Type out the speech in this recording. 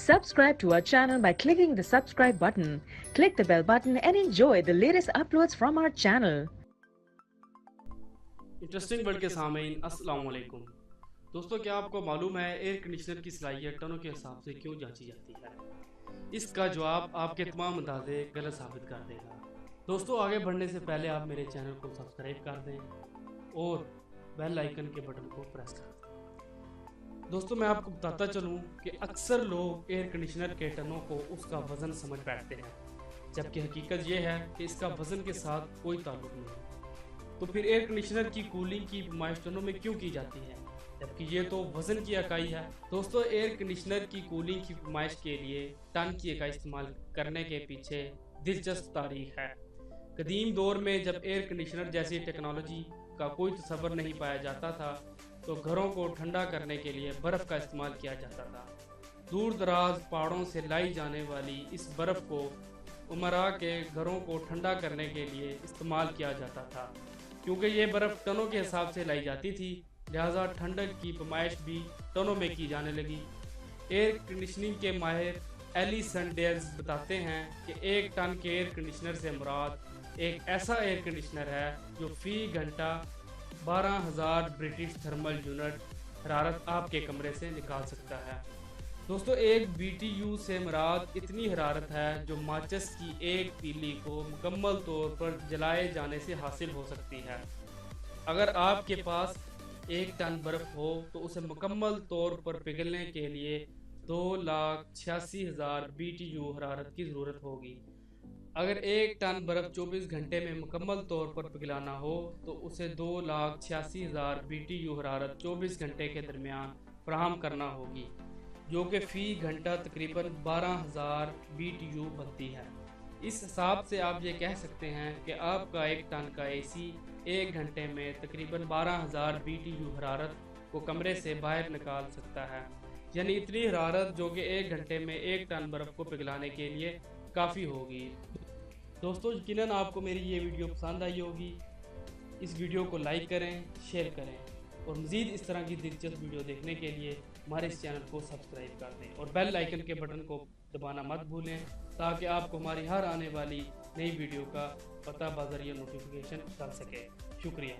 Subscribe to our channel by clicking the subscribe button. Click the bell button and enjoy the latest uploads from our channel. Interesting world के सामीन अस्सलाम वालेकुम। दोस्तों, क्या आपको मालूम है एयर कंडीशनर की सलाहियत टनों के हिसाब से क्यों जांची जाती है? इसका जवाब आपके तमाम अंदाजे गलत साबित कर देगा। दोस्तों, आगे बढ़ने से पहले आप मेरे चैनल को सब्सक्राइब कर दें और बेल आइकन के बटन को प्रेस कर दें। दोस्तों, मैं आपको बताता चलूँ कि अक्सर लोग एयर कंडीशनर के टनों को उसका वज़न समझ बैठते हैं, जबकि हकीकत यह है कि इसका वज़न के साथ कोई ताल्लुक नहीं। तो फिर एयर कंडीशनर की कूलिंग की नुमाइश टनों में क्यों की जाती है, जबकि ये तो वज़न की इकाई है? दोस्तों, एयर कंडीशनर की कूलिंग की नुमाइश के लिए टन की इकाई इस्तेमाल करने के पीछे दिलचस्प तारीख है। कदीम दौर में जब एयर कंडीशनर जैसी टेक्नोलॉजी का कोई तस्वर नहीं पाया जाता था, तो घरों को ठंडा करने के लिए बर्फ़ का इस्तेमाल किया जाता था। दूर दराज पहाड़ों से लाई जाने वाली इस बर्फ़ को उमरा के घरों को ठंडा करने के लिए इस्तेमाल किया जाता था। क्योंकि ये बर्फ़ टनों के हिसाब से लाई जाती थी, लिहाजा ठंडक की पैमाइश भी टनों में की जाने लगी। एयर कंडीशनिंग के माहिर एलिसन डेल्स बताते हैं कि एक टन के एयर कंडीशनर से मुराद एक ऐसा एयर कंडीशनर है जो फ़ी घंटा 12,000 ब्रिटिश थर्मल यूनिट हरारत आपके कमरे से निकाल सकता है। दोस्तों, एक BTU से मुराद इतनी हरारत है जो माचिस की एक तीली को मुकम्मल तौर पर जलाए जाने से हासिल हो सकती है। अगर आपके पास 1 टन बर्फ़ हो तो उसे मुकम्मल तौर पर पिघलने के लिए 2,86,000 BTU हरारत की ज़रूरत होगी। अगर 1 टन बर्फ़ 24 घंटे में मुकम्मल तौर पर पिघलाना हो तो उसे 2,86,000 BTU हरारत 24 घंटे के दरमियान फराहम करना होगी, जो कि फ़ी घंटा तकरीबन 12,000 BTU बनती है। इस हिसाब से आप ये कह सकते हैं कि आपका 1 टन का AC 1 घंटे में तकरीबन 12,000 BTU हरारत को कमरे से बाहर निकाल सकता है, यानी इतनी हरारत जो कि 1 घंटे में 1 टन बर्फ़ को पिघलाने के लिए काफ़ी होगी। दोस्तों, यकीनन आपको मेरी ये वीडियो पसंद आई होगी। इस वीडियो को लाइक करें, शेयर करें और मज़ीद इस तरह की दिलचस्प वीडियो देखने के लिए हमारे इस चैनल को सब्सक्राइब कर दें और बेल आइकन के बटन को दबाना मत भूलें, ताकि आपको हमारी हर आने वाली नई वीडियो का पता बाज़रिया नोटिफिकेशन कर सके। शुक्रिया।